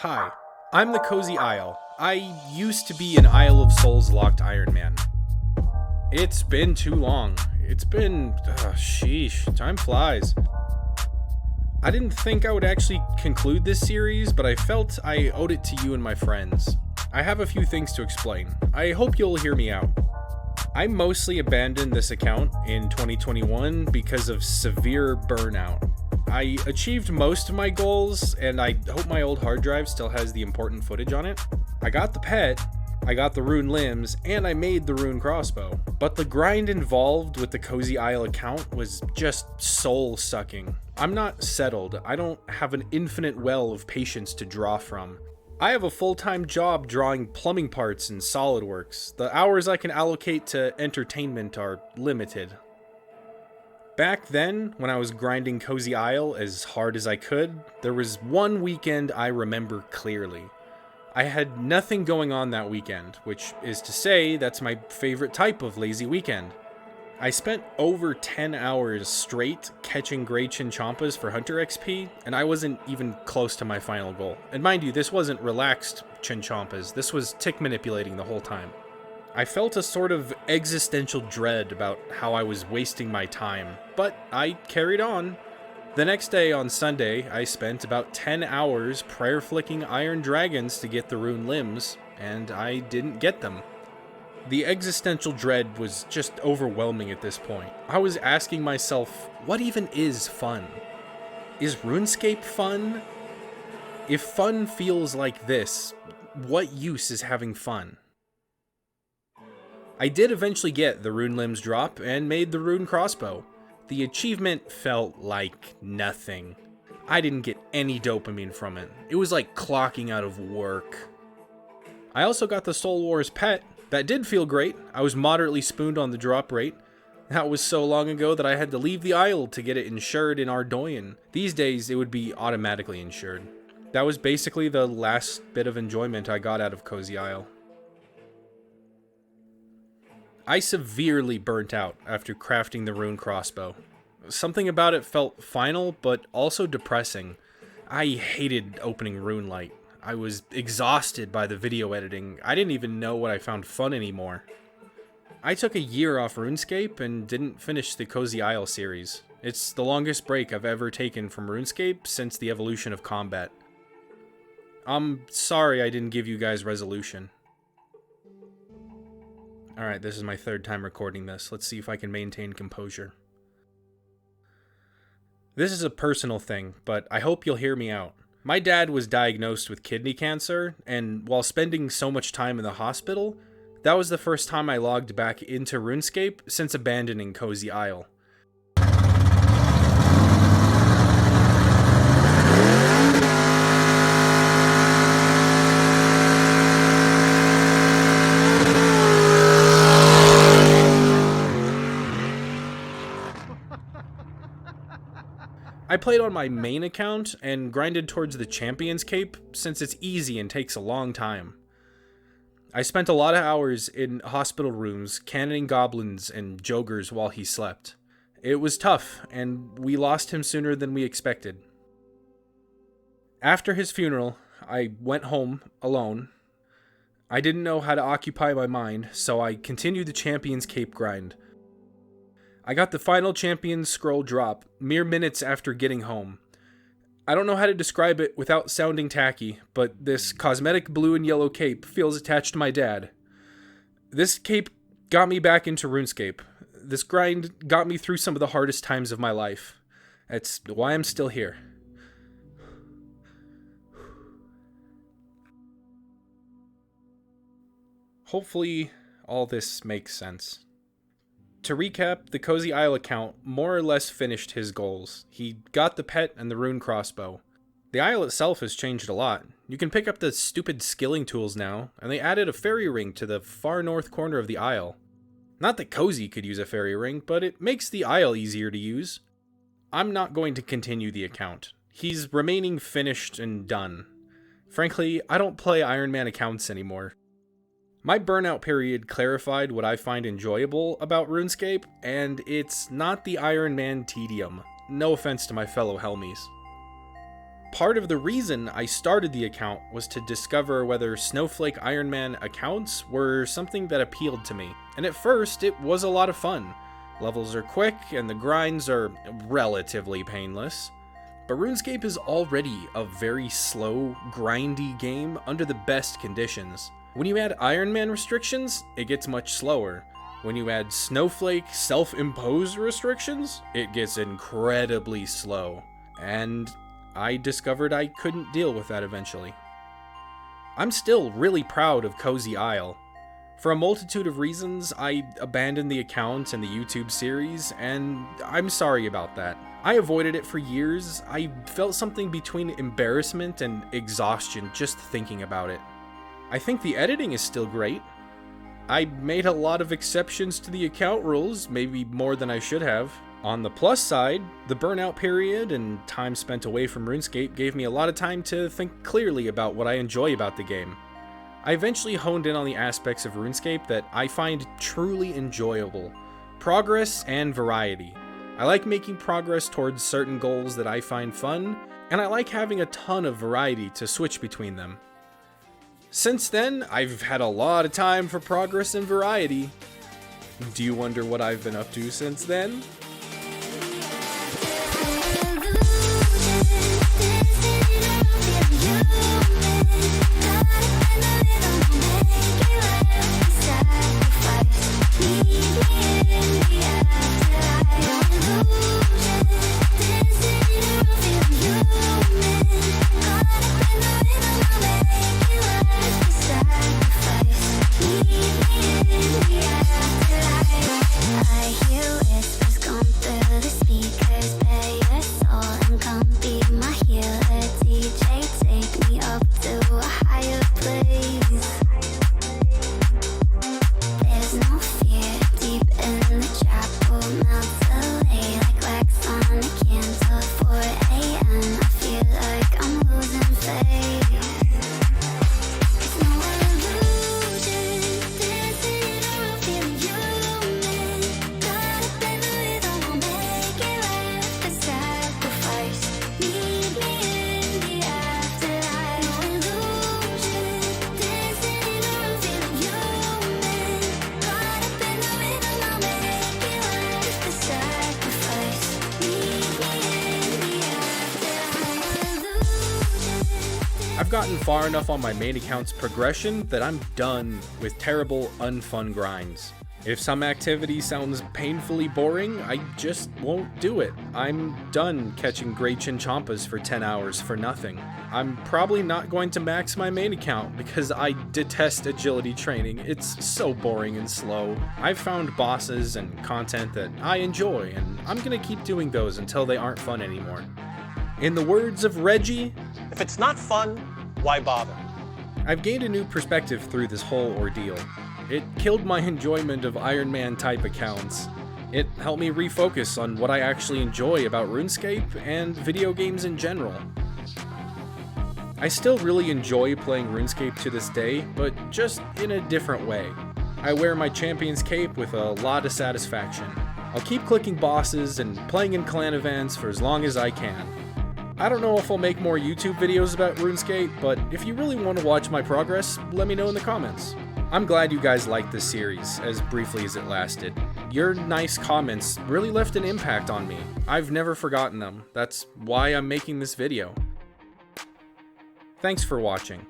Hi, I'm the Cozy Isle. I used to be an Isle of Souls locked Ironman. It's been too long. Sheesh, time flies. I didn't think I would actually conclude this series, but I felt I owed it to you and my friends. I have a few things to explain. I hope you'll hear me out. I mostly abandoned this account in 2021 because of severe burnout. I achieved most of my goals, and I hope my old hard drive still has the important footage on it. I got the pet, I got the rune limbs, and I made the rune crossbow. But the grind involved with the Cozy Isle account was just soul-sucking. I'm not settled. I don't have an infinite well of patience to draw from. I have a full-time job drawing plumbing parts in SolidWorks. The hours I can allocate to entertainment are limited. Back then, when I was grinding Cozy Isle as hard as I could, there was one weekend I remember clearly. I had nothing going on that weekend, which is to say that's my favorite type of lazy weekend. I spent over 10 hours straight catching gray chinchompas for Hunter XP, and I wasn't even close to my final goal. And mind you, this wasn't relaxed chinchompas, this was tick manipulating the whole time. I felt a sort of existential dread about how I was wasting my time, but I carried on. The next day, on Sunday, I spent about 10 hours prayer flicking iron dragons to get the rune limbs, and I didn't get them. The existential dread was just overwhelming at this point. I was asking myself, what even is fun? Is RuneScape fun? If fun feels like this, what use is having fun? I did eventually get the rune limbs drop and made the rune crossbow. The achievement felt like nothing. I didn't get any dopamine from it. It was like clocking out of work. I also got the Soul Wars pet. That did feel great. I was moderately spooned on the drop rate. That was so long ago that I had to leave the isle to get it insured in Ardoyan. These days, it would be automatically insured. That was basically the last bit of enjoyment I got out of Cozy Isle. I severely burnt out after crafting the rune crossbow. Something about it felt final, but also depressing. I hated opening Runelight. I was exhausted by the video editing. I didn't even know what I found fun anymore. I took a year off RuneScape and didn't finish the Cozy Isle series. It's the longest break I've ever taken from RuneScape since the evolution of combat. I'm sorry I didn't give you guys resolution. Alright, this is my third time recording this. Let's see if I can maintain composure. This is a personal thing, but I hope you'll hear me out. My dad was diagnosed with kidney cancer, and while spending so much time in the hospital, that was the first time I logged back into RuneScape since abandoning Cozy Isle. I played on my main account and grinded towards the Champion's Cape since it's easy and takes a long time. I spent a lot of hours in hospital rooms cannoning goblins and jogers while he slept. It was tough, and we lost him sooner than we expected. After his funeral, I went home alone. I didn't know how to occupy my mind, so I continued the Champion's Cape grind. I got the final Champion's Scroll drop mere minutes after getting home. I don't know how to describe it without sounding tacky, but this cosmetic blue and yellow cape feels attached to my dad. This cape got me back into RuneScape. This grind got me through some of the hardest times of my life. That's why I'm still here. Hopefully, all this makes sense. To recap, the Cozy Isle account more or less finished his goals. He got the pet and the rune crossbow. The isle itself has changed a lot. You can pick up the stupid skilling tools now, and they added a fairy ring to the far north corner of the isle. Not that Cozy could use a fairy ring, but it makes the isle easier to use. I'm not going to continue the account. He's remaining finished and done. Frankly, I don't play Ironman accounts anymore. My burnout period clarified what I find enjoyable about RuneScape, and it's not the Ironman tedium. No offense to my fellow Helmies. Part of the reason I started the account was to discover whether Snowflake Ironman accounts were something that appealed to me, and at first it was a lot of fun. Levels are quick and the grinds are relatively painless. But RuneScape is already a very slow, grindy game under the best conditions. When you add Ironman restrictions, it gets much slower. When you add Snowflake self-imposed restrictions, it gets incredibly slow. And I discovered I couldn't deal with that eventually. I'm still really proud of Cozy Isle. For a multitude of reasons, I abandoned the account and the YouTube series, and I'm sorry about that. I avoided it for years. I felt something between embarrassment and exhaustion just thinking about it. I think the editing is still great. I made a lot of exceptions to the account rules, maybe more than I should have. On the plus side, the burnout period and time spent away from RuneScape gave me a lot of time to think clearly about what I enjoy about the game. I eventually honed in on the aspects of RuneScape that I find truly enjoyable: progress and variety. I like making progress towards certain goals that I find fun, and I like having a ton of variety to switch between them. Since then, I've had a lot of time for progress and variety. Do you wonder what I've been up to since then? I've gotten far enough on my main account's progression that I'm done with terrible, unfun grinds. If some activity sounds painfully boring, I just won't do it. I'm done catching great chinchompas for 10 hours for nothing. I'm probably not going to max my main account because I detest agility training. It's so boring and slow. I've found bosses and content that I enjoy, and I'm gonna keep doing those until they aren't fun anymore. In the words of Reggie, if it's not fun, why bother? I've gained a new perspective through this whole ordeal. It killed my enjoyment of Ironman type accounts. It helped me refocus on what I actually enjoy about RuneScape and video games in general. I still really enjoy playing RuneScape to this day, but just in a different way. I wear my champion's cape with a lot of satisfaction. I'll keep clicking bosses and playing in clan events for as long as I can. I don't know if I'll make more YouTube videos about RuneScape, but if you really want to watch my progress, let me know in the comments. I'm glad you guys liked this series, as briefly as it lasted. Your nice comments really left an impact on me. I've never forgotten them. That's why I'm making this video. Thanks for watching.